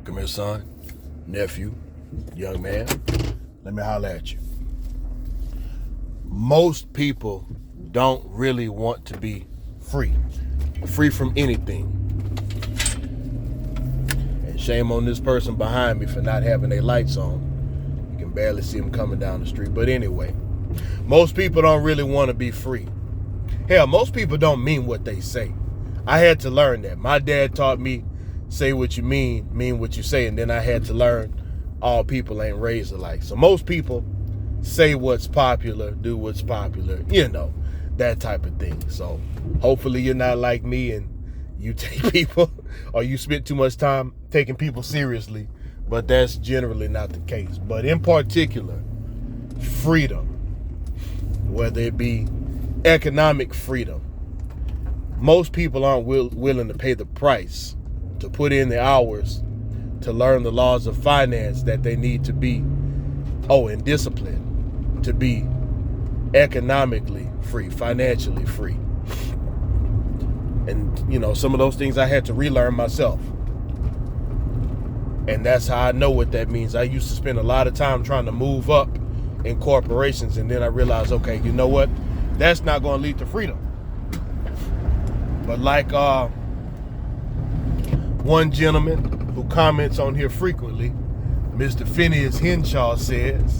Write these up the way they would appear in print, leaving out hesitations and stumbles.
Come here, son, nephew, young man. Let me holler at you. Most people don't really want to be free from anything. And shame on this person behind me for not having their lights on. You can barely see them coming down the street. But anyway, most people don't really want to be free. Hell, most people don't mean what they say. I had to learn that. My dad taught me, say what you mean what you say. And then I had to learn all people ain't raised alike. So most people say what's popular, do what's popular, that type of thing. So hopefully you're not like me and you take people or you spend too much time taking people seriously. But that's generally not the case. But in particular, freedom, whether it be economic freedom, most people aren't willing to pay the price to put in the hours to learn the laws of finance that they need to be, and discipline to be economically free, financially free. And, some of those things I had to relearn myself. And that's how I know what that means. I used to spend a lot of time trying to move up in corporations, and then I realized, okay, you know what? That's not going to lead to freedom. But like one gentleman who comments on here frequently, Mr. Phineas Henshaw said,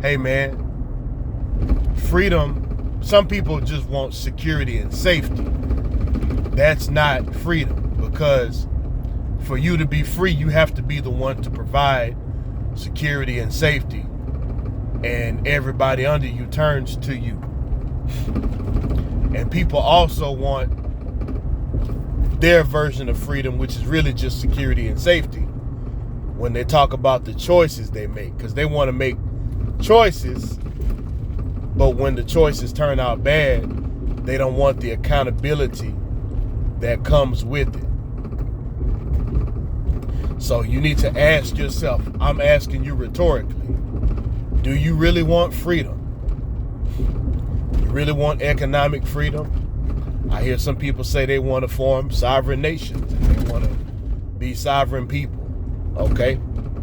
hey man, freedom, some people just want security and safety. That's not freedom, because for you to be free, you have to be the one to provide security and safety, and everybody under you turns to you. And people also want their version of freedom, which is really just security and safety, when they talk about the choices they make, because they want to make choices, but when the choices turn out bad, they don't want the accountability that comes with it. So you need to ask yourself, I'm asking you rhetorically, do you really want freedom? You really want economic freedom? I hear some people say they want to form sovereign nations and they want to be sovereign people. Okay,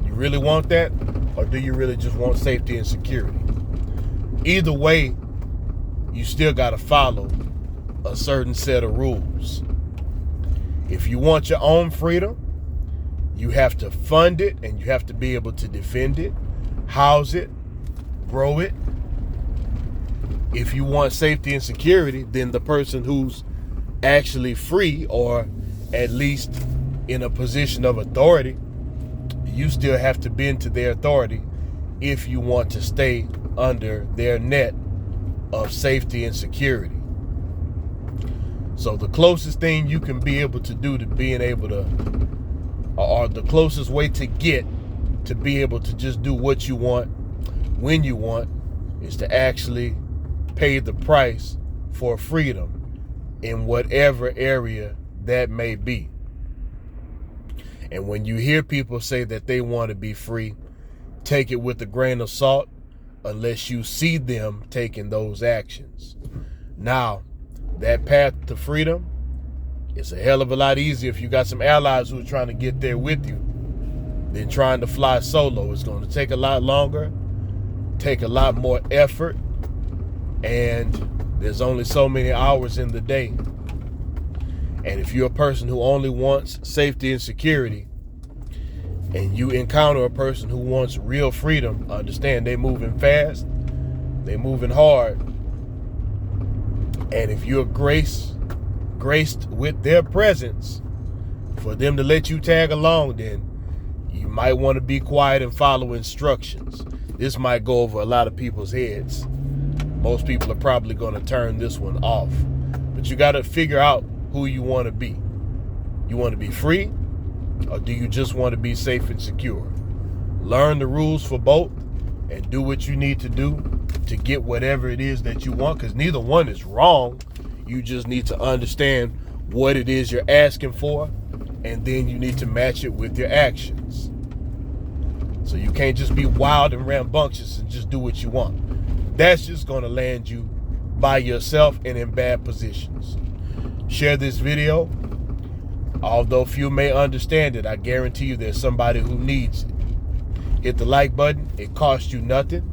you really want that? Or do you really just want safety and security? Either way, you still got to follow a certain set of rules. If you want your own freedom, you have to fund it and you have to be able to defend it, house it, grow it. If you want safety and security, then the person who's actually free, or at least in a position of authority, you still have to bend to their authority if you want to stay under their net of safety and security. So the closest thing you can be able to do to being able to, or the closest way to get to be able to just do what you want when you want, is to actually pay the price for freedom in whatever area that may be. And when you hear people say that they want to be free, take it with a grain of salt unless you see them taking those actions. Now, that path to freedom is a hell of a lot easier if you got some allies who are trying to get there with you than trying to fly solo. It's going to take a lot longer, take a lot more effort, and there's only so many hours in the day. And if you're a person who only wants safety and security, and you encounter a person who wants real freedom, understand they're moving fast, they're moving hard. And if you're graced with their presence, for them to let you tag along, then you might want to be quiet and follow instructions. This might go over a lot of people's heads. Most people are probably going to turn this one off. But you got to figure out who you want to be. You want to be free, or do you just want to be safe and secure? Learn the rules for both and do what you need to do to get whatever it is that you want, because neither one is wrong. You just need to understand what it is you're asking for, and then you need to match it with your actions. So you can't just be wild and rambunctious and just do what you want. That's just going to land you by yourself and in bad positions. Share this video. Although few may understand it, I guarantee you there's somebody who needs it. Hit the like button. It costs you nothing.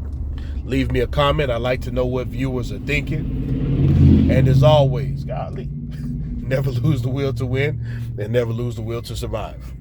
Leave me a comment. I'd like to know what viewers are thinking. And as always, golly, never lose the will to win and never lose the will to survive.